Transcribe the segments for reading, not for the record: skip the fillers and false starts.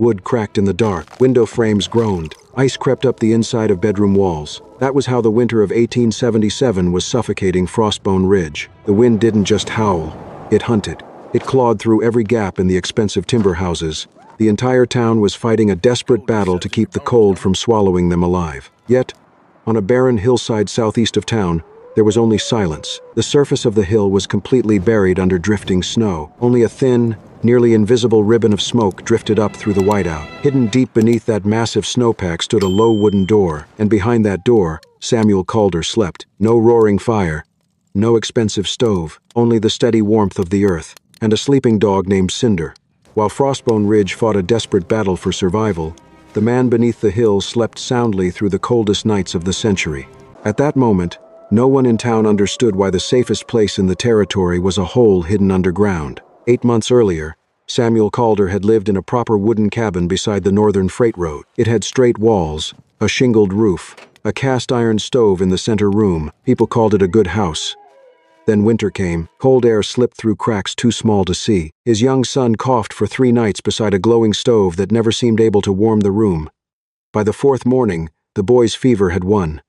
Wood cracked in the dark, window frames groaned. Ice crept up the inside of bedroom walls. That was how the winter of 1877 was suffocating Frostbone Ridge. The wind didn't just howl, it hunted. It clawed through every gap in the expensive timber houses. The entire town was fighting a desperate battle to keep the cold from swallowing them alive. Yet, on a barren hillside southeast of town, there was only silence. The surface of the hill was completely buried under drifting snow. Only a thin, nearly invisible ribbon of smoke drifted up through the whiteout. Hidden deep beneath that massive snowpack stood a low wooden door, and behind that door, Samuel Calder slept. No roaring fire, no expensive stove, only the steady warmth of the earth, and a sleeping dog named Cinder. While Frostbone Ridge fought a desperate battle for survival, the man beneath the hill slept soundly through the coldest nights of the century. At that moment, no one in town understood why the safest place in the territory was a hole hidden underground. 8 months earlier, Samuel Calder had lived in a proper wooden cabin beside the northern freight road. It had straight walls, a shingled roof, a cast-iron stove in the center room. People called it a good house. Then winter came. Cold air slipped through cracks too small to see. His young son coughed for 3 nights beside a glowing stove that never seemed able to warm the room. By the 4th morning, the boy's fever had won.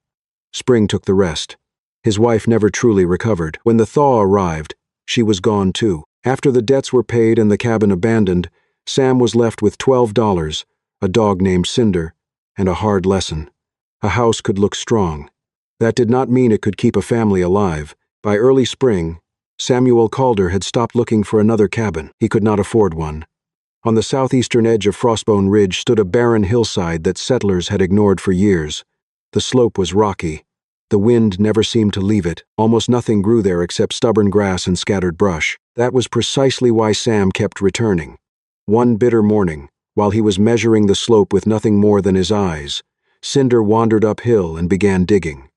Spring took the rest. His wife never truly recovered. When the thaw arrived, she was gone too. After the debts were paid and the cabin abandoned, Sam was left with $12, a dog named Cinder, and a hard lesson. A house could look strong. That did not mean it could keep a family alive. By early spring, Samuel Calder had stopped looking for another cabin. He could not afford one. On the southeastern edge of Frostbone Ridge stood a barren hillside that settlers had ignored for years. The slope was rocky. The wind never seemed to leave it. Almost nothing grew there except stubborn grass and scattered brush. That was precisely why Sam kept returning. One bitter morning, while he was measuring the slope with nothing more than his eyes, Cinder wandered uphill and began digging.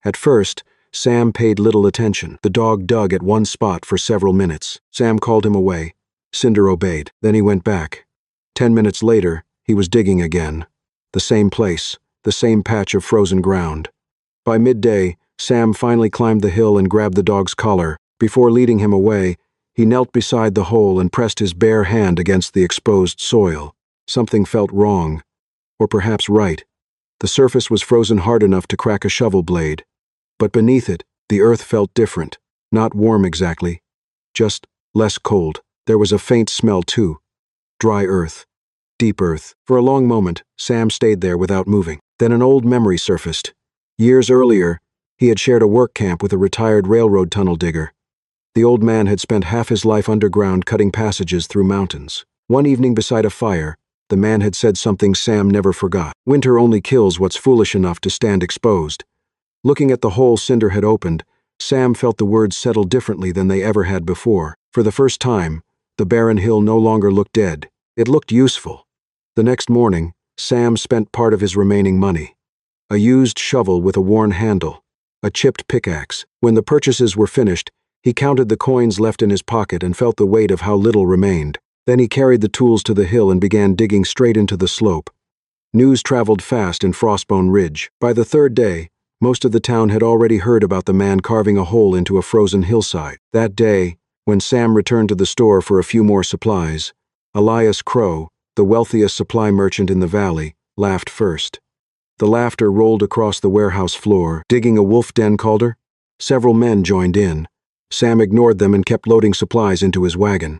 At first, Sam paid little attention. The dog dug at one spot for several minutes. Sam called him away. Cinder obeyed. Then he went back. 10 minutes later, he was digging again. The same place, the same patch of frozen ground. By midday, Sam finally climbed the hill and grabbed the dog's collar. Before leading him away, he knelt beside the hole and pressed his bare hand against the exposed soil. Something felt wrong, or perhaps right. The surface was frozen hard enough to crack a shovel blade. But beneath it, the earth felt different. Not warm exactly, just less cold. There was a faint smell too. Dry earth. Deep earth. For a long moment, Sam stayed there without moving. Then an old memory surfaced. Years earlier, he had shared a work camp with a retired railroad tunnel digger. The old man had spent half his life underground cutting passages through mountains. One evening beside a fire, the man had said something Sam never forgot. Winter only kills what's foolish enough to stand exposed. Looking at the hole Cinder had opened, Sam felt the words settle differently than they ever had before. For the first time, the barren hill no longer looked dead. It looked useful. The next morning, Sam spent part of his remaining money. A used shovel with a worn handle, a chipped pickaxe. When the purchases were finished, he counted the coins left in his pocket and felt the weight of how little remained. Then he carried the tools to the hill and began digging straight into the slope. News traveled fast in Frostbone Ridge. By the 3rd day, most of the town had already heard about the man carving a hole into a frozen hillside. That day, when Sam returned to the store for a few more supplies, Elias Crow, the wealthiest supply merchant in the valley, laughed first. The laughter rolled across the warehouse floor. Digging a wolf den, Calder? Several men joined in. Sam ignored them and kept loading supplies into his wagon.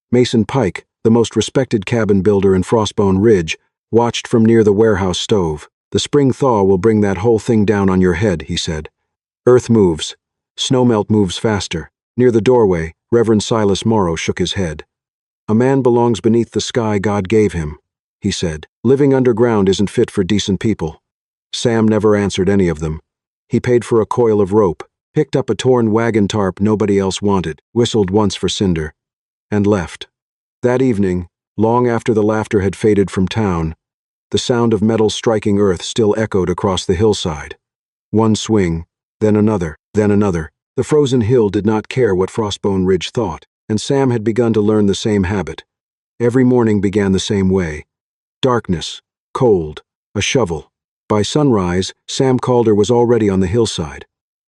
Mason Pike, the most respected cabin builder in Frostbone Ridge, watched from near the warehouse stove. "The spring thaw will bring that whole thing down on your head," he said. "Earth moves. Snowmelt moves faster." Near the doorway, Reverend Silas Morrow shook his head. "A man belongs beneath the sky God gave him," he said. "Living underground isn't fit for decent people." Sam never answered any of them. He paid for a coil of rope, picked up a torn wagon tarp nobody else wanted, whistled once for Cinder, and left. That evening, long after the laughter had faded from town, the sound of metal striking earth still echoed across the hillside. One swing, then another, then another. The frozen hill did not care what Frostbone Ridge thought, and Sam had begun to learn the same habit. Every morning began the same way. Darkness, cold, a shovel. By sunrise, Sam Calder was already on the hillside.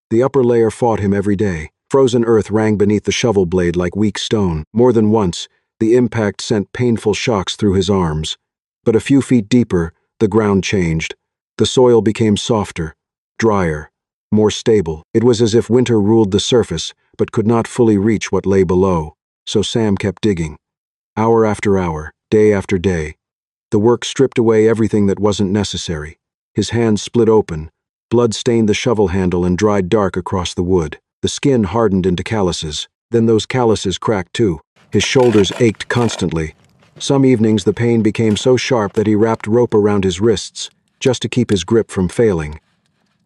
The upper layer fought him every day. Frozen earth rang beneath the shovel blade like weak stone. More than once, the impact sent painful shocks through his arms. But a few feet deeper, the ground changed. The soil became softer, drier, more stable. It was as if winter ruled the surface, but could not fully reach what lay below. So Sam kept digging. Hour after hour, day after day. The work stripped away everything that wasn't necessary. His hands split open. Blood stained the shovel handle and dried dark across the wood. The skin hardened into calluses. Then those calluses cracked too. His shoulders ached constantly. Some evenings the pain became so sharp that he wrapped rope around his wrists, just to keep his grip from failing.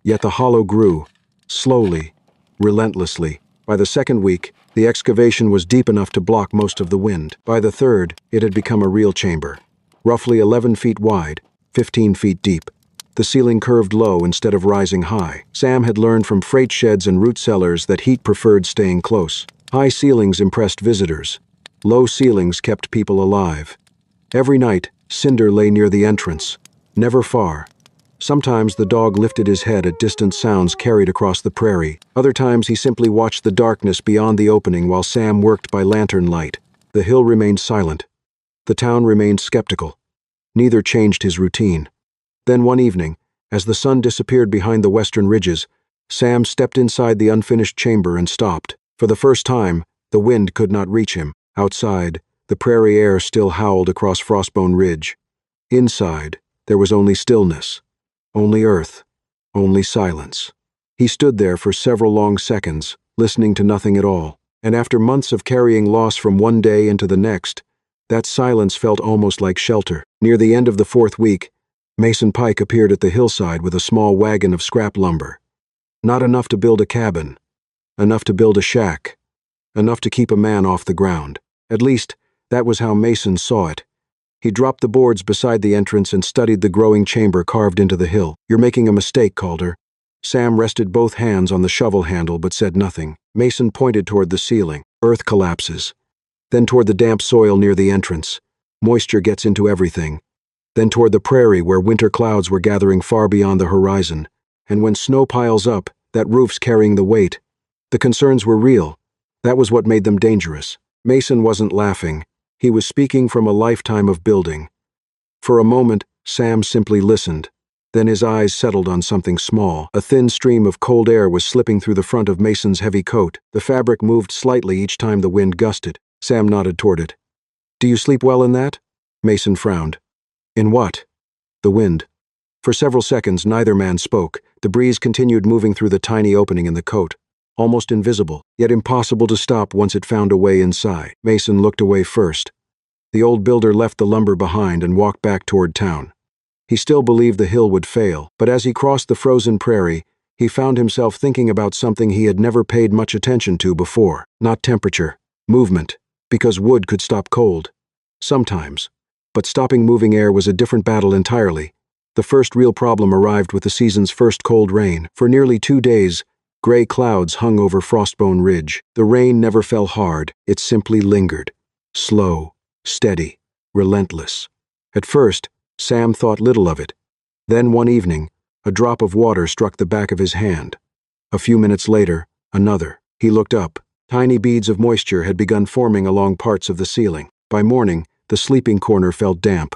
Yet the hollow grew, slowly, relentlessly. By the second week, the excavation was deep enough to block most of the wind. By the third, it had become a real chamber. Roughly 11 feet wide, 15 feet deep. The ceiling curved low instead of rising high. Sam had learned from freight sheds and root cellars that heat preferred staying close. High ceilings impressed visitors. Low ceilings kept people alive. Every night, Cinder lay near the entrance, never far. Sometimes the dog lifted his head at distant sounds carried across the prairie. Other times he simply watched the darkness beyond the opening while Sam worked by lantern light. The hill remained silent. The town remained skeptical. Neither changed his routine. Then one evening, as the sun disappeared behind the western ridges, Sam stepped inside the unfinished chamber and stopped. For the first time, the wind could not reach him. Outside, the prairie air still howled across Frostbone Ridge. Inside, there was only stillness. Only earth. Only silence. He stood there for several long seconds, listening to nothing at all. And after months of carrying loss from one day into the next, that silence felt almost like shelter. Near the end of the fourth week, Mason Pike appeared at the hillside with a small wagon of scrap lumber. Not enough to build a cabin. Enough to build a shack. Enough to keep a man off the ground. At least, that was how Mason saw it. He dropped the boards beside the entrance and studied the growing chamber carved into the hill. "You're making a mistake, Calder." Sam rested both hands on the shovel handle but said nothing. Mason pointed toward the ceiling. "Earth collapses. Then toward the damp soil near the entrance. Moisture gets into everything. Then toward the prairie where winter clouds were gathering far beyond the horizon. And when snow piles up, that roof's carrying the weight. The concerns were real. That was what made them dangerous." Mason wasn't laughing. He was speaking from a lifetime of building. For a moment, Sam simply listened. Then his eyes settled on something small. A thin stream of cold air was slipping through the front of Mason's heavy coat. The fabric moved slightly each time the wind gusted. Sam nodded toward it. "Do you sleep well in that?" Mason frowned. "In what?" "The wind." For several seconds, neither man spoke. The breeze continued moving through the tiny opening in the coat. Almost invisible, yet impossible to stop once it found a way inside. Mason looked away first. The old builder left the lumber behind and walked back toward town. He still believed the hill would fail, but as he crossed the frozen prairie, he found himself thinking about something he had never paid much attention to before. Not temperature, movement, because wood could stop cold. Sometimes. But stopping moving air was a different battle entirely. The first real problem arrived with the season's first cold rain. For nearly 2 days, gray clouds hung over Frostbone Ridge. The rain never fell hard, it simply lingered. Slow, steady, relentless. At first, Sam thought little of it. Then one evening, a drop of water struck the back of his hand. A few minutes later, another. He looked up. Tiny beads of moisture had begun forming along parts of the ceiling. By morning, the sleeping corner felt damp.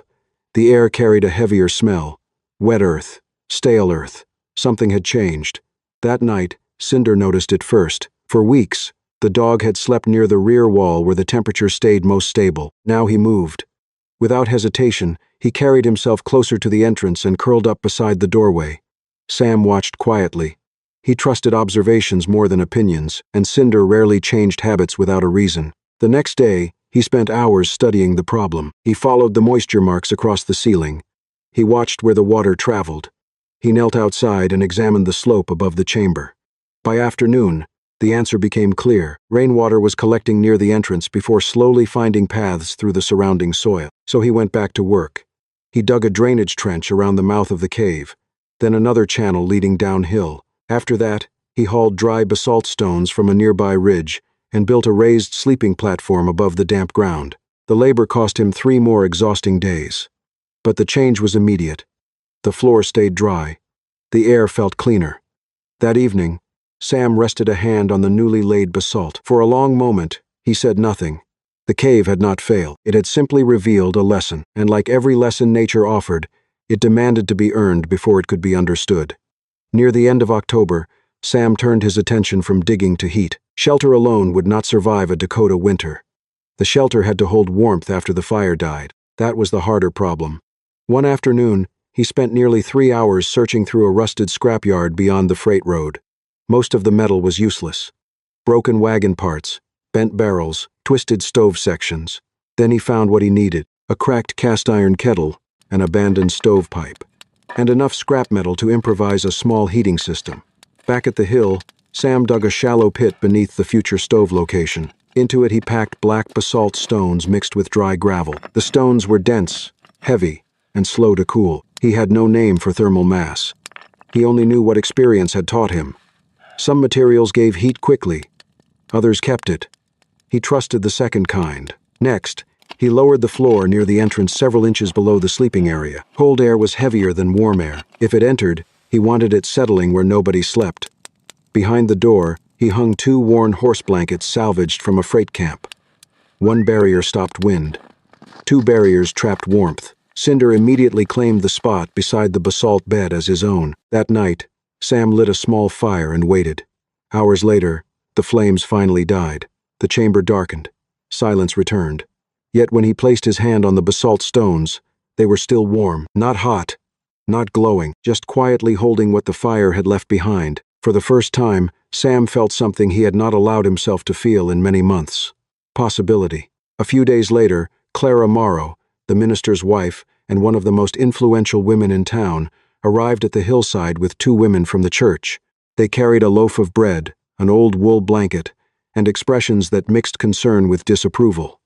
The air carried a heavier smell. Wet earth, stale earth. Something had changed. That night, Cinder noticed it first. For weeks, the dog had slept near the rear wall where the temperature stayed most stable. Now he moved. Without hesitation, he carried himself closer to the entrance and curled up beside the doorway. Sam watched quietly. He trusted observations more than opinions, and Cinder rarely changed habits without a reason. The next day, he spent hours studying the problem. He followed the moisture marks across the ceiling. He watched where the water traveled. He knelt outside and examined the slope above the chamber. By afternoon, the answer became clear. Rainwater was collecting near the entrance before slowly finding paths through the surrounding soil. So he went back to work. He dug a drainage trench around the mouth of the cave, then another channel leading downhill. After that, he hauled dry basalt stones from a nearby ridge and built a raised sleeping platform above the damp ground. The labor cost him 3 more exhausting days. But the change was immediate. The floor stayed dry. The air felt cleaner. That evening, Sam rested a hand on the newly laid basalt. For a long moment, he said nothing. The cave had not failed. It had simply revealed a lesson, and like every lesson nature offered, it demanded to be earned before it could be understood. Near the end of October, Sam turned his attention from digging to heat. Shelter alone would not survive a Dakota winter. The shelter had to hold warmth after the fire died. That was the harder problem. One afternoon, he spent nearly 3 hours searching through a rusted scrapyard beyond the freight road. Most of the metal was useless. Broken wagon parts, bent barrels, twisted stove sections. Then he found what he needed: a cracked cast-iron kettle, an abandoned stovepipe, and enough scrap metal to improvise a small heating system. Back at the hill, Sam dug a shallow pit beneath the future stove location. Into it he packed black basalt stones mixed with dry gravel. The stones were dense, heavy, and slow to cool. He had no name for thermal mass. He only knew what experience had taught him. Some materials gave heat quickly, others kept it. He trusted the second kind. Next, he lowered the floor near the entrance several inches below the sleeping area. Cold air was heavier than warm air. If it entered, he wanted it settling where nobody slept. Behind the door, he hung 2 worn horse blankets salvaged from a freight camp. One barrier stopped wind. 2 barriers trapped warmth. Cinder immediately claimed the spot beside the basalt bed as his own. That night, Sam lit a small fire and waited. Hours later, the flames finally died. The chamber darkened. Silence returned. Yet when he placed his hand on the basalt stones, they were still warm, not hot, not glowing, just quietly holding what the fire had left behind. For the first time, Sam felt something he had not allowed himself to feel in many months: possibility. A few days later, Clara Morrow, the minister's wife and one of the most influential women in town, arrived at the hillside with 2 women from the church. They carried a loaf of bread, an old wool blanket, and expressions that mixed concern with disapproval.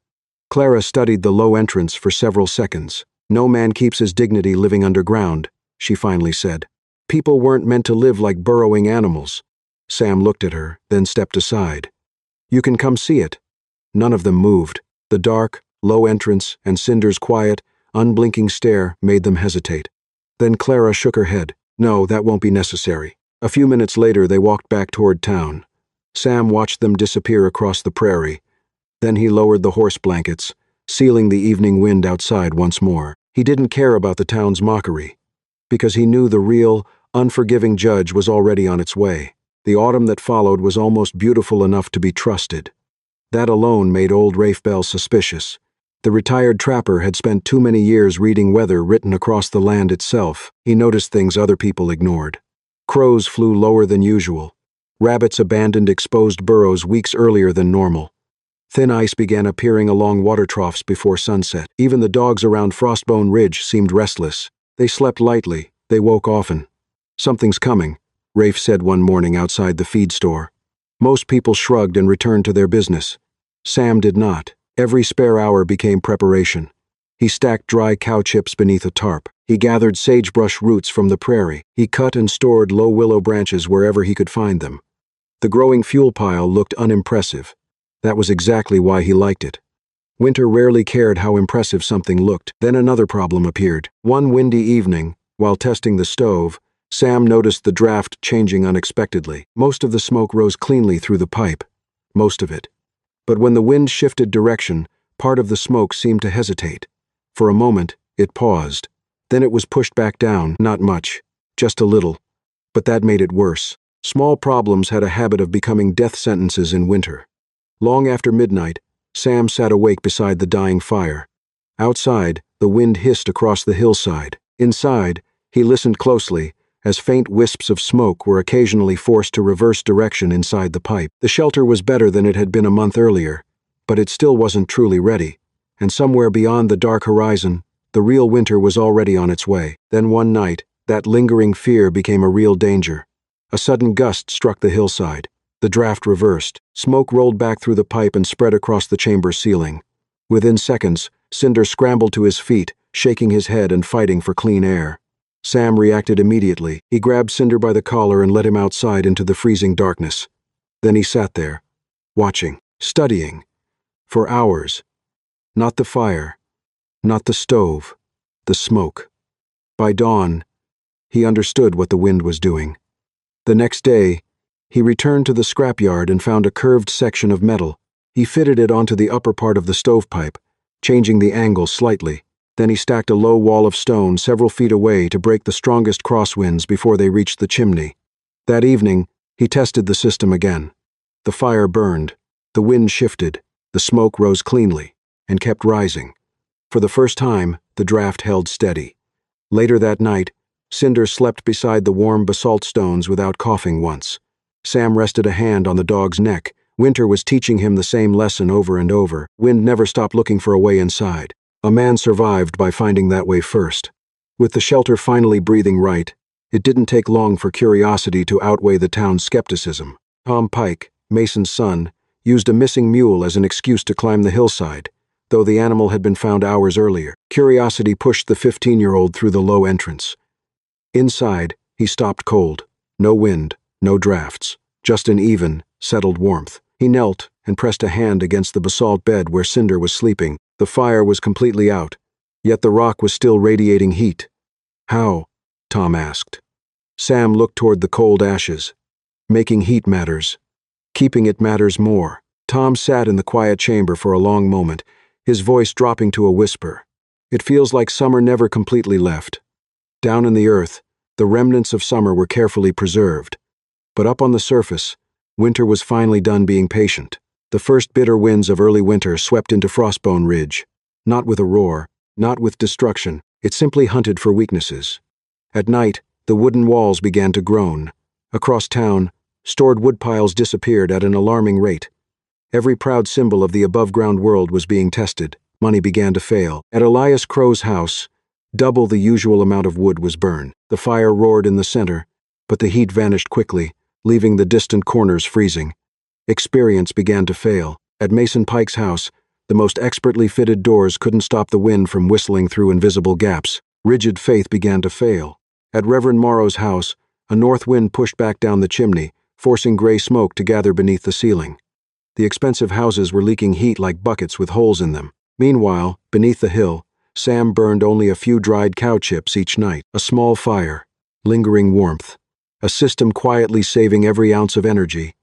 Clara studied the low entrance for several seconds. "No man keeps his dignity living underground," she finally said. "People weren't meant to live like burrowing animals." Sam looked at her, then stepped aside. "You can come see it." None of them moved. The dark, low entrance and Cinder's quiet, unblinking stare made them hesitate. Then Clara shook her head. "No, that won't be necessary." A few minutes later they walked back toward town. Sam watched them disappear across the prairie. Then he lowered the horse blankets, sealing the evening wind outside once more. He didn't care about the town's mockery, because he knew the real, unforgiving judge was already on its way. The autumn that followed was almost beautiful enough to be trusted. That alone made old Rafe Bell suspicious. The retired trapper had spent too many years reading weather written across the land itself. He noticed things other people ignored. Crows flew lower than usual. Rabbits abandoned exposed burrows weeks earlier than normal. Thin ice began appearing along water troughs before sunset. Even the dogs around Frostbone Ridge seemed restless. They slept lightly. They woke often. "Something's coming," Rafe said one morning outside the feed store. Most people shrugged and returned to their business. Sam did not. Every spare hour became preparation. He stacked dry cow chips beneath a tarp. He gathered sagebrush roots from the prairie. He cut and stored low willow branches wherever he could find them. The growing fuel pile looked unimpressive. That was exactly why he liked it. Winter rarely cared how impressive something looked. Then another problem appeared. One windy evening, while testing the stove, Sam noticed the draft changing unexpectedly. Most of the smoke rose cleanly through the pipe. Most of it. But when the wind shifted direction, part of the smoke seemed to hesitate. For a moment, it paused. Then it was pushed back down, not much, just a little. But that made it worse. Small problems had a habit of becoming death sentences in winter. Long after midnight, Sam sat awake beside the dying fire. Outside, the wind hissed across the hillside. Inside, he listened closely, as faint wisps of smoke were occasionally forced to reverse direction inside the pipe. The shelter was better than it had been a month earlier, but it still wasn't truly ready, and somewhere beyond the dark horizon, the real winter was already on its way. Then one night, that lingering fear became a real danger. A sudden gust struck the hillside. The draft reversed. Smoke rolled back through the pipe and spread across the chamber ceiling. Within seconds, Cinder scrambled to his feet, shaking his head and fighting for clean air. Sam reacted immediately. He grabbed Cinder by the collar and led him outside into the freezing darkness. Then he sat there, watching, studying, for hours. Not the fire, not the stove, the smoke. By dawn, he understood what the wind was doing. The next day, he returned to the scrapyard and found a curved section of metal. He fitted it onto the upper part of the stovepipe, changing the angle slightly. Then he stacked a low wall of stone several feet away to break the strongest crosswinds before they reached the chimney. That evening, he tested the system again. The fire burned, the wind shifted, the smoke rose cleanly, and kept rising. For the first time, the draft held steady. Later that night, Cinder slept beside the warm basalt stones without coughing once. Sam rested a hand on the dog's neck. Winter was teaching him the same lesson over and over. Wind never stopped looking for a way inside. A man survived by finding that way first. With the shelter finally breathing right, it didn't take long for curiosity to outweigh the town's skepticism. Tom Pike, Mason's son, used a missing mule as an excuse to climb the hillside, though the animal had been found hours earlier. Curiosity pushed the 15-year-old through the low entrance. Inside, he stopped cold. No wind, no drafts, just an even, settled warmth. He knelt and pressed a hand against the basalt bed where Cinder was sleeping. The fire was completely out, yet the rock was still radiating heat. How? Tom asked. Sam looked toward the cold ashes. Making heat matters. Keeping it matters more. Tom sat in the quiet chamber for a long moment, his voice dropping to a whisper. It feels like summer never completely left. Down in the earth, the remnants of summer were carefully preserved. But up on the surface, winter was finally done being patient. The first bitter winds of early winter swept into Frostbone Ridge. Not with a roar, not with destruction, it simply hunted for weaknesses. At night, the wooden walls began to groan. Across town, stored woodpiles disappeared at an alarming rate. Every proud symbol of the above-ground world was being tested. Money began to fail. At Elias Crow's house, double the usual amount of wood was burned. The fire roared in the center, but the heat vanished quickly, leaving the distant corners freezing. Experience began to fail. At Mason Pike's house, the most expertly fitted doors couldn't stop the wind from whistling through invisible gaps. Rigid faith began to fail. At Reverend Morrow's house, a north wind pushed back down the chimney, forcing gray smoke to gather beneath the ceiling. The expensive houses were leaking heat like buckets with holes in them. Meanwhile, beneath the hill, Sam burned only a few dried cow chips each night. A small fire, lingering warmth, a system quietly saving every ounce of energy.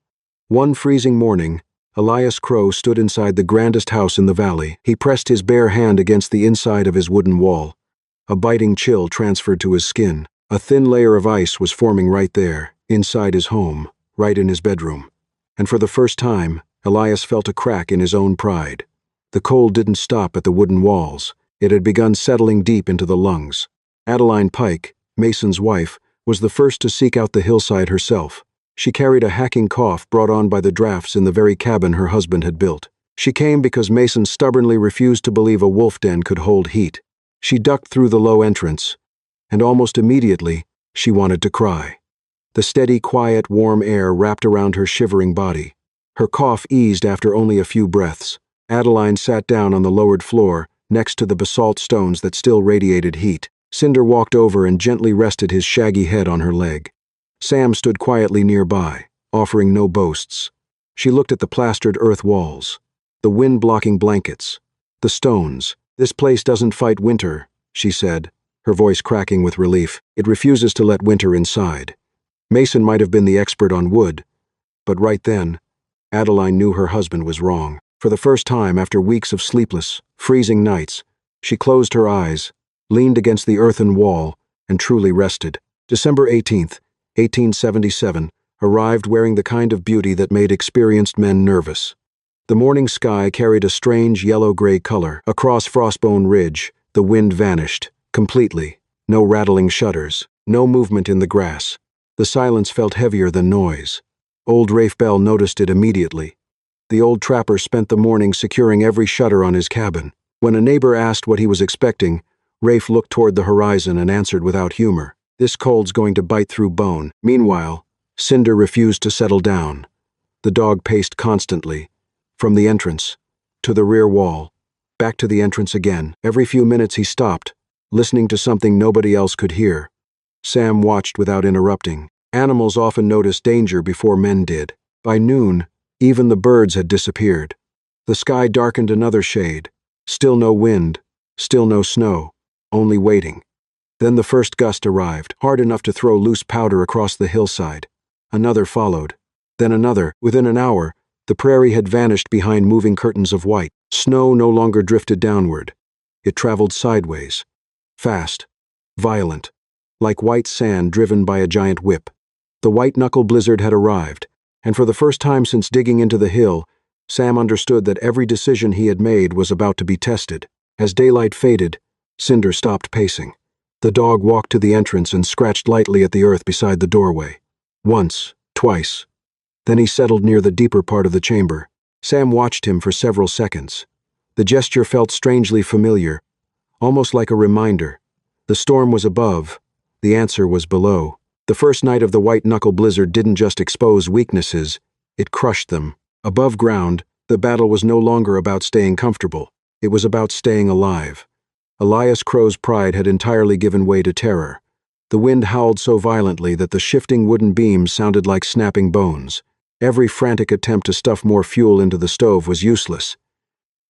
One freezing morning, Elias Crow stood inside the grandest house in the valley. He pressed his bare hand against the inside of his wooden wall. A biting chill transferred to his skin. A thin layer of ice was forming right there, inside his home, right in his bedroom. And for the first time, Elias felt a crack in his own pride. The cold didn't stop at the wooden walls. It had begun settling deep into the lungs. Adeline Pike, Mason's wife, was the first to seek out the hillside herself. She carried a hacking cough brought on by the drafts in the very cabin her husband had built. She came because Mason stubbornly refused to believe a wolf den could hold heat. She ducked through the low entrance, and almost immediately, she wanted to cry. The steady, quiet, warm air wrapped around her shivering body. Her cough eased after only a few breaths. Adeline sat down on the lowered floor, next to the basalt stones that still radiated heat. Cinder walked over and gently rested his shaggy head on her leg. Sam stood quietly nearby, offering no boasts. She looked at the plastered earth walls, the wind-blocking blankets, the stones. "This place doesn't fight winter," she said, her voice cracking with relief. "It refuses to let winter inside." Mason might have been the expert on wood, but right then, Adeline knew her husband was wrong. For the first time after weeks of sleepless, freezing nights, she closed her eyes, leaned against the earthen wall, and truly rested. December 18th, 1877, arrived wearing the kind of beauty that made experienced men nervous. The morning sky carried a strange yellow-gray color. Across Frostbone Ridge, the wind vanished, completely. No rattling shutters, no movement in the grass. The silence felt heavier than noise. Old Rafe Bell noticed it immediately. The old trapper spent the morning securing every shutter on his cabin. When a neighbor asked what he was expecting, Rafe looked toward the horizon and answered without humor, "This cold's going to bite through bone." Meanwhile, Cinder refused to settle down. The dog paced constantly, from the entrance, to the rear wall, back to the entrance again. Every few minutes he stopped, listening to something nobody else could hear. Sam watched without interrupting. Animals often noticed danger before men did. By noon, even the birds had disappeared. The sky darkened another shade. Still no wind, still no snow, only waiting. Then the first gust arrived, hard enough to throw loose powder across the hillside. Another followed. Then another. Within an hour, The prairie had vanished behind moving curtains of white. Snow no longer drifted downward. It traveled sideways. Fast. Violent. Like white sand driven by a giant whip. The white-knuckle blizzard had arrived, and for the first time since digging into the hill, Sam understood that every decision he had made was about to be tested. As daylight faded, Cinder stopped pacing. The dog walked to the entrance and scratched lightly at the earth beside the doorway. Once, twice. Then he settled near the deeper part of the chamber. Sam watched him for several seconds. The gesture felt strangely familiar, almost like a reminder. The storm was above. The answer was below. The first night of the white-knuckle blizzard didn't just expose weaknesses, it crushed them. Above ground, the battle was no longer about staying comfortable. It was about staying alive. Elias Crow's pride had entirely given way to terror. The wind howled so violently that the shifting wooden beams sounded like snapping bones. Every frantic attempt to stuff more fuel into the stove was useless.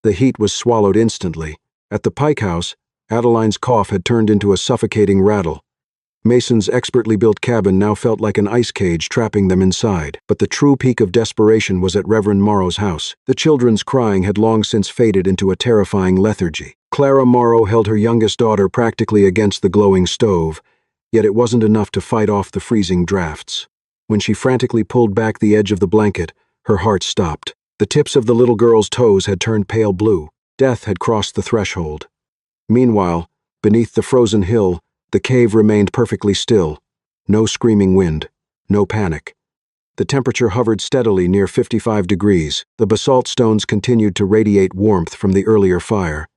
The heat was swallowed instantly. At the Pike house, Adeline's cough had turned into a suffocating rattle. Mason's expertly built cabin now felt like an ice cage trapping them inside. But the true peak of desperation was at Reverend Morrow's house. The children's crying had long since faded into a terrifying lethargy. Clara Morrow held her youngest daughter practically against the glowing stove, yet it wasn't enough to fight off the freezing drafts. When she frantically pulled back the edge of the blanket, her heart stopped. The tips of the little girl's toes had turned pale blue. Death had crossed the threshold. Meanwhile, beneath the frozen hill, the cave remained perfectly still. No screaming wind. No panic. The temperature hovered steadily near 55 degrees. The basalt stones continued to radiate warmth from the earlier fire.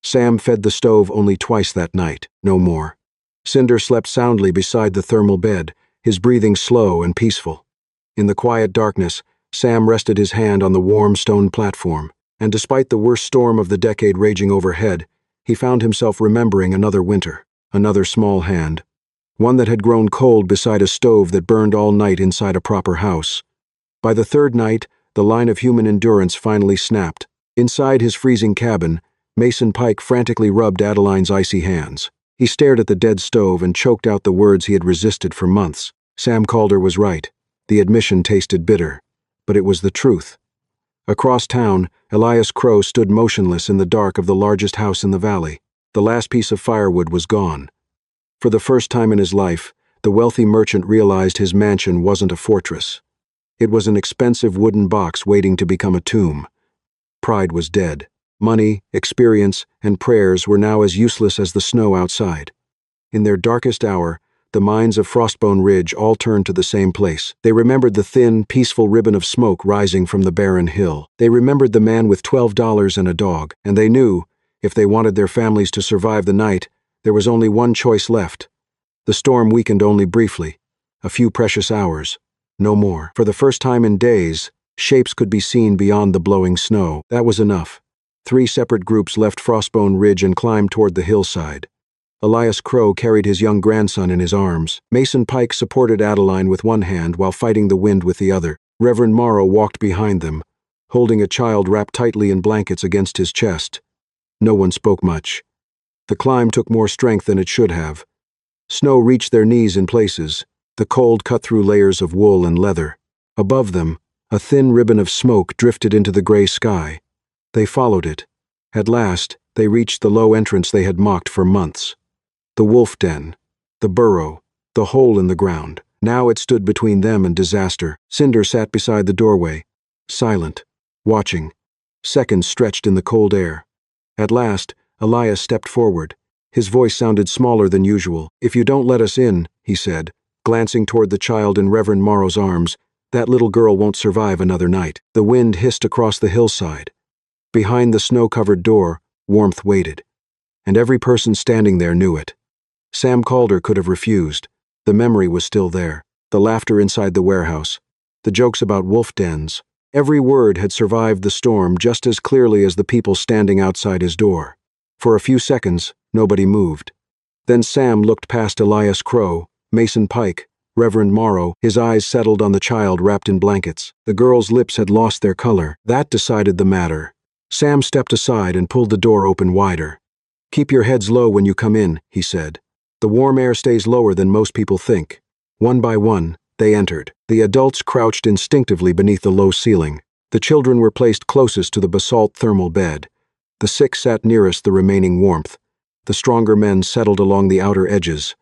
Sam fed the stove only twice that night, no more. Cinder slept soundly beside the thermal bed, his breathing slow and peaceful. In the quiet darkness, Sam rested his hand on the warm stone platform, and despite the worst storm of the decade raging overhead, he found himself remembering another winter. Another small hand, one that had grown cold beside a stove that burned all night inside a proper house. By the third night, the line of human endurance finally snapped. Inside his freezing cabin, Mason Pike frantically rubbed Adeline's icy hands. He stared at the dead stove and choked out the words he had resisted for months. Sam Calder was right. The admission tasted bitter, but it was the truth. Across town, Elias Crow stood motionless in the dark of the largest house in the valley. The last piece of firewood was gone. For the first time in his life, the wealthy merchant realized his mansion wasn't a fortress. It was an expensive wooden box waiting to become a tomb. Pride was dead. Money, experience, and prayers were now as useless as the snow outside. In their darkest hour, the minds of Frostbone Ridge all turned to the same place. They remembered the thin, peaceful ribbon of smoke rising from the barren hill. They remembered the man with $12 and a dog, and they knew, if they wanted their families to survive the night, there was only one choice left. The storm weakened only briefly. A few precious hours. No more. For the first time in days, shapes could be seen beyond the blowing snow. That was enough. 3 separate groups left Frostbone Ridge and climbed toward the hillside. Elias Crow carried his young grandson in his arms. Mason Pike supported Adeline with one hand while fighting the wind with the other. Reverend Morrow walked behind them, holding a child wrapped tightly in blankets against his chest. No one spoke much. The climb took more strength than it should have. Snow reached their knees in places. The cold cut through layers of wool and leather. Above them, a thin ribbon of smoke drifted into the gray sky. They followed it. At last, they reached the low entrance they had mocked for months. The wolf den. The burrow. The hole in the ground. Now it stood between them and disaster. Cinder sat beside the doorway, silent, watching. Seconds stretched in the cold air. At last, Elias stepped forward. His voice sounded smaller than usual. "If you don't let us in," he said, glancing toward the child in Reverend Morrow's arms, "that little girl won't survive another night." The wind hissed across the hillside. Behind the snow-covered door, warmth waited. And every person standing there knew it. Sam Calder could have refused. The memory was still there. The laughter inside the warehouse. The jokes about wolf dens. Every word had survived the storm just as clearly as the people standing outside his door. For a few seconds, nobody moved. Then Sam looked past Elias Crow, Mason Pike, Reverend Morrow. His eyes settled on the child wrapped in blankets. The girl's lips had lost their color. That decided the matter. Sam stepped aside and pulled the door open wider. "Keep your heads low when you come in," he said. "The warm air stays lower than most people think." One by one, they entered. The adults crouched instinctively beneath the low ceiling. The children were placed closest to the basalt thermal bed. The sick sat nearest the remaining warmth. The stronger men settled along the outer edges.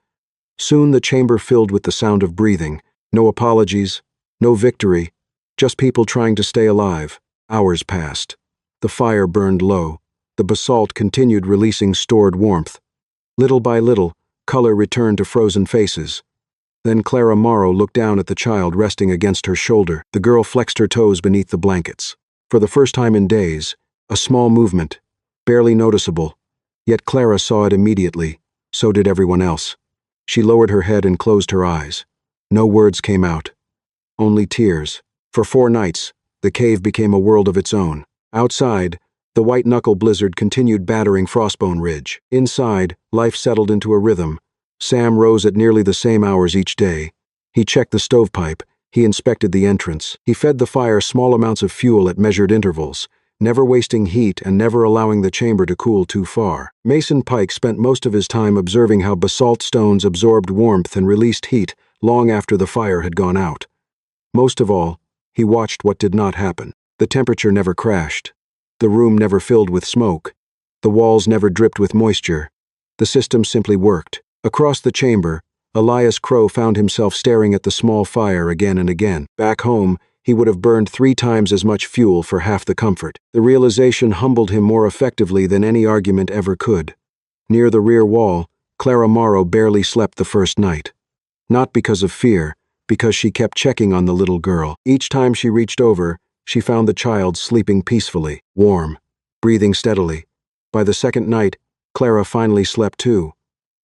Soon the chamber filled with the sound of breathing. No apologies, no victory, just people trying to stay alive. Hours passed. The fire burned low. The basalt continued releasing stored warmth. Little by little, color returned to frozen faces. Then Clara Morrow looked down at the child resting against her shoulder. The girl flexed her toes beneath the blankets. For the first time in days, a small movement, barely noticeable. Yet Clara saw it immediately. So did everyone else. She lowered her head and closed her eyes. No words came out. Only tears. For 4 nights, the cave became a world of its own. Outside, the white-knuckle blizzard continued battering Frostbone Ridge. Inside, life settled into a rhythm. Sam rose at nearly the same hours each day. He checked the stovepipe. He inspected the entrance. He fed the fire small amounts of fuel at measured intervals, never wasting heat and never allowing the chamber to cool too far. Mason Pike spent most of his time observing how basalt stones absorbed warmth and released heat long after the fire had gone out. Most of all, he watched what did not happen. The temperature never crashed. The room never filled with smoke. The walls never dripped with moisture. The system simply worked. Across the chamber, Elias Crow found himself staring at the small fire again and again. Back home, he would have burned 3 times as much fuel for half the comfort. The realization humbled him more effectively than any argument ever could. Near the rear wall, Clara Morrow barely slept the first night. Not because of fear, because she kept checking on the little girl. Each time she reached over, she found the child sleeping peacefully, warm, breathing steadily. By the second night, Clara finally slept too.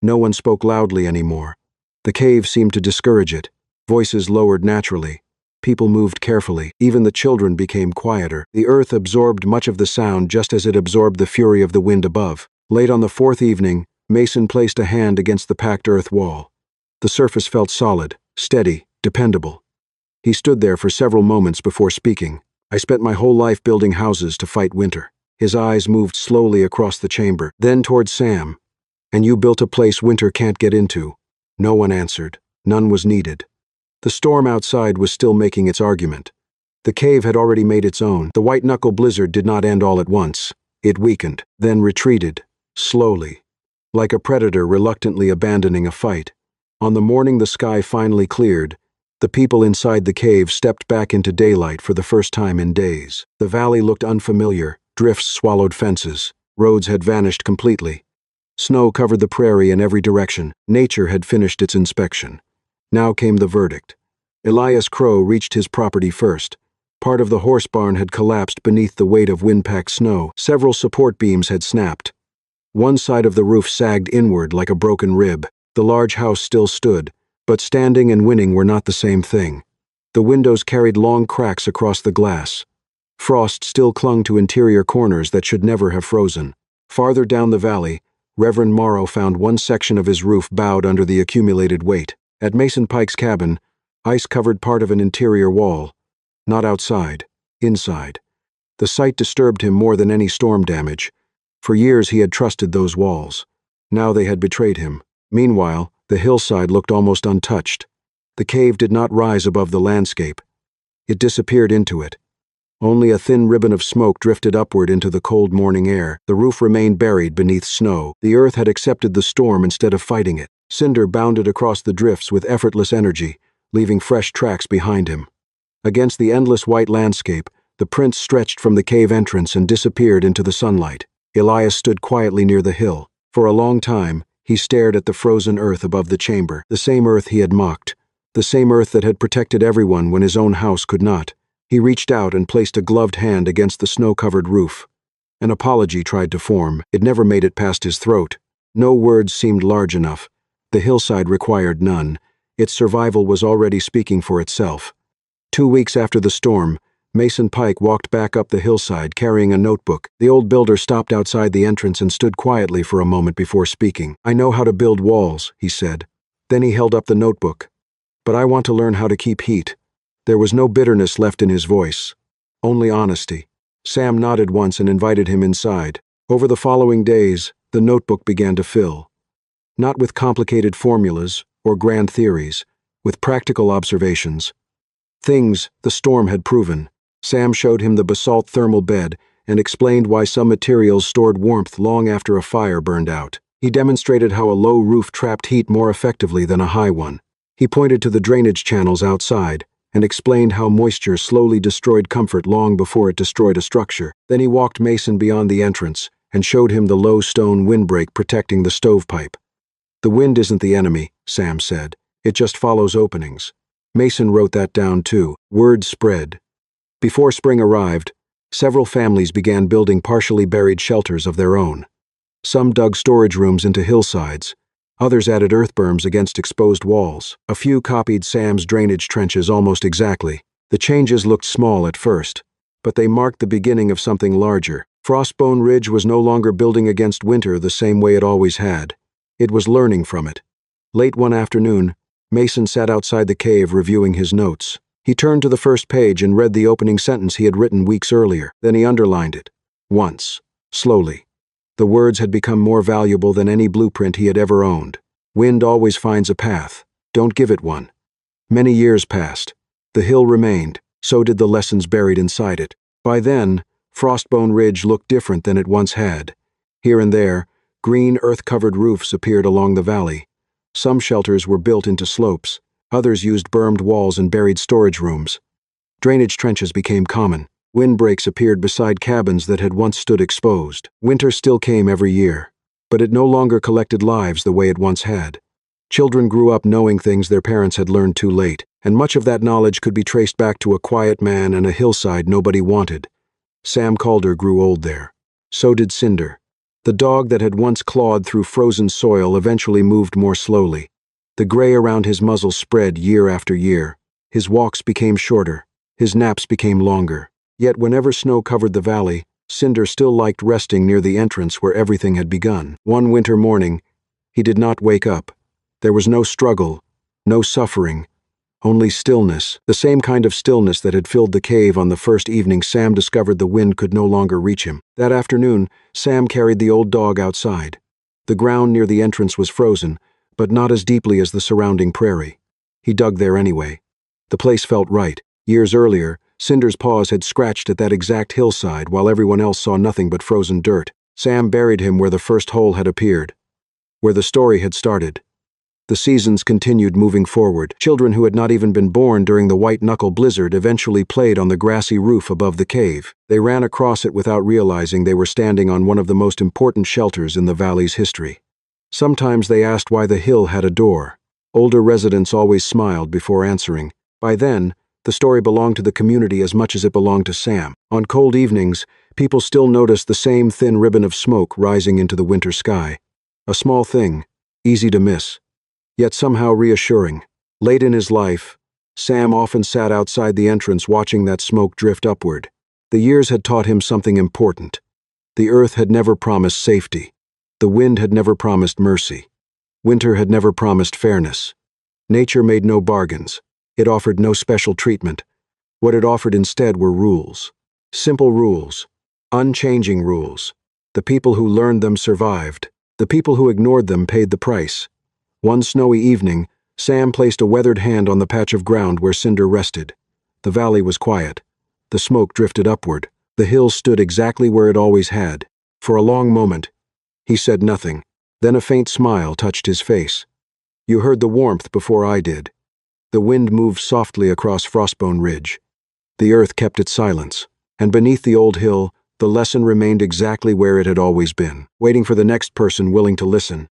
No one spoke loudly anymore. The cave seemed to discourage it. Voices lowered naturally. People moved carefully. Even the children became quieter. The earth absorbed much of the sound just as it absorbed the fury of the wind above. Late on the 4th evening, Mason placed a hand against the packed earth wall. The surface felt solid, steady, dependable. He stood there for several moments before speaking. I spent my whole life building houses to fight winter. His eyes moved slowly across the chamber, then toward Sam. And you built a place winter can't get into. No one answered. None was needed. The storm outside was still making its argument. The cave had already made its own. The white-knuckle blizzard did not end all at once. It weakened, then retreated, slowly, like a predator reluctantly abandoning a fight. On the morning the sky finally cleared, the people inside the cave stepped back into daylight for the first time in days. The valley looked unfamiliar. Drifts swallowed fences. Roads had vanished completely. Snow covered the prairie in every direction. Nature had finished its inspection. Now came the verdict. Elias Crow reached his property first. Part of the horse barn had collapsed beneath the weight of wind-packed snow. Several support beams had snapped. One side of the roof sagged inward like a broken rib. The large house still stood, but standing and winning were not the same thing. The windows carried long cracks across the glass. Frost still clung to interior corners that should never have frozen. Farther down the valley, Reverend Morrow found one section of his roof bowed under the accumulated weight. At Mason Pike's cabin, ice covered part of an interior wall. Not outside, inside. The sight disturbed him more than any storm damage. For years he had trusted those walls. Now they had betrayed him. Meanwhile, the hillside looked almost untouched. The cave did not rise above the landscape. It disappeared into it. Only a thin ribbon of smoke drifted upward into the cold morning air. The roof remained buried beneath snow. The earth had accepted the storm instead of fighting it. Cinder bounded across the drifts with effortless energy, leaving fresh tracks behind him. Against the endless white landscape, the prints stretched from the cave entrance and disappeared into the sunlight. Elias stood quietly near the hill. For a long time, he stared at the frozen earth above the chamber, the same earth he had mocked, the same earth that had protected everyone when his own house could not. He reached out and placed a gloved hand against the snow-covered roof. An apology tried to form. It never made it past his throat. No words seemed large enough. The hillside required none. Its survival was already speaking for itself. 2 weeks after the storm, Mason Pike walked back up the hillside carrying a notebook. The old builder stopped outside the entrance and stood quietly for a moment before speaking. "I know how to build walls," he said. Then he held up the notebook. "But I want to learn how to keep heat." There was no bitterness left in his voice, only honesty. Sam nodded once and invited him inside. Over the following days, the notebook began to fill. Not with complicated formulas or grand theories, with practical observations. Things the storm had proven. Sam showed him the basalt thermal bed and explained why some materials stored warmth long after a fire burned out. He demonstrated how a low roof trapped heat more effectively than a high one. He pointed to the drainage channels outside and explained how moisture slowly destroyed comfort long before it destroyed a structure. Then he walked Mason beyond the entrance and showed him the low stone windbreak protecting the stovepipe. "The wind isn't the enemy," Sam said. "It just follows openings." Mason wrote that down too. Word spread. Before spring arrived, several families began building partially buried shelters of their own. Some dug storage rooms into hillsides. Others added earth berms against exposed walls. A few copied Sam's drainage trenches almost exactly. The changes looked small at first, but they marked the beginning of something larger. Frostbone Ridge was no longer building against winter the same way it always had. It was learning from it. Late one afternoon, Mason sat outside the cave reviewing his notes. He turned to the first page and read the opening sentence he had written weeks earlier. Then he underlined it. Once. Slowly. The words had become more valuable than any blueprint he had ever owned. Wind always finds a path. Don't give it one. Many years passed. The hill remained. So did the lessons buried inside it. By then, Frostbone Ridge looked different than it once had. Here and there, green earth-covered roofs appeared along the valley. Some shelters were built into slopes. Others used bermed walls and buried storage rooms. Drainage trenches became common. Windbreaks appeared beside cabins that had once stood exposed. Winter still came every year, but it no longer collected lives the way it once had. Children grew up knowing things their parents had learned too late, and much of that knowledge could be traced back to a quiet man and a hillside nobody wanted. Sam Calder grew old there. So did Cinder. The dog that had once clawed through frozen soil eventually moved more slowly. The gray around his muzzle spread year after year. His walks became shorter. His naps became longer. Yet whenever snow covered the valley, Cinder still liked resting near the entrance where everything had begun. One winter morning, he did not wake up. There was no struggle, no suffering, only stillness, the same kind of stillness that had filled the cave on the first evening Sam discovered the wind could no longer reach him. That afternoon, Sam carried the old dog outside. The ground near the entrance was frozen, but not as deeply as the surrounding prairie. He dug there anyway. The place felt right. Years earlier, Cinder's paws had scratched at that exact hillside while everyone else saw nothing but frozen dirt. Sam buried him where the first hole had appeared, where the story had started. The seasons continued moving forward. Children who had not even been born during the white-knuckle blizzard eventually played on the grassy roof above the cave. They ran across it without realizing they were standing on one of the most important shelters in the valley's history. Sometimes they asked why the hill had a door. Older residents always smiled before answering. By then, the story belonged to the community as much as it belonged to Sam. On cold evenings, people still noticed the same thin ribbon of smoke rising into the winter sky. A small thing, easy to miss, yet somehow reassuring. Late in his life, Sam often sat outside the entrance watching that smoke drift upward. The years had taught him something important. The earth had never promised safety. The wind had never promised mercy. Winter had never promised fairness. Nature made no bargains. It offered no special treatment. What it offered instead were rules. Simple rules. Unchanging rules. The people who learned them survived. The people who ignored them paid the price. One snowy evening, Sam placed a weathered hand on the patch of ground where Cinder rested. The valley was quiet. The smoke drifted upward. The hill stood exactly where it always had. For a long moment, he said nothing. Then a faint smile touched his face. "You heard the warmth before I did." The wind moved softly across Frostbone Ridge. The earth kept its silence, and beneath the old hill, the lesson remained exactly where it had always been, waiting for the next person willing to listen.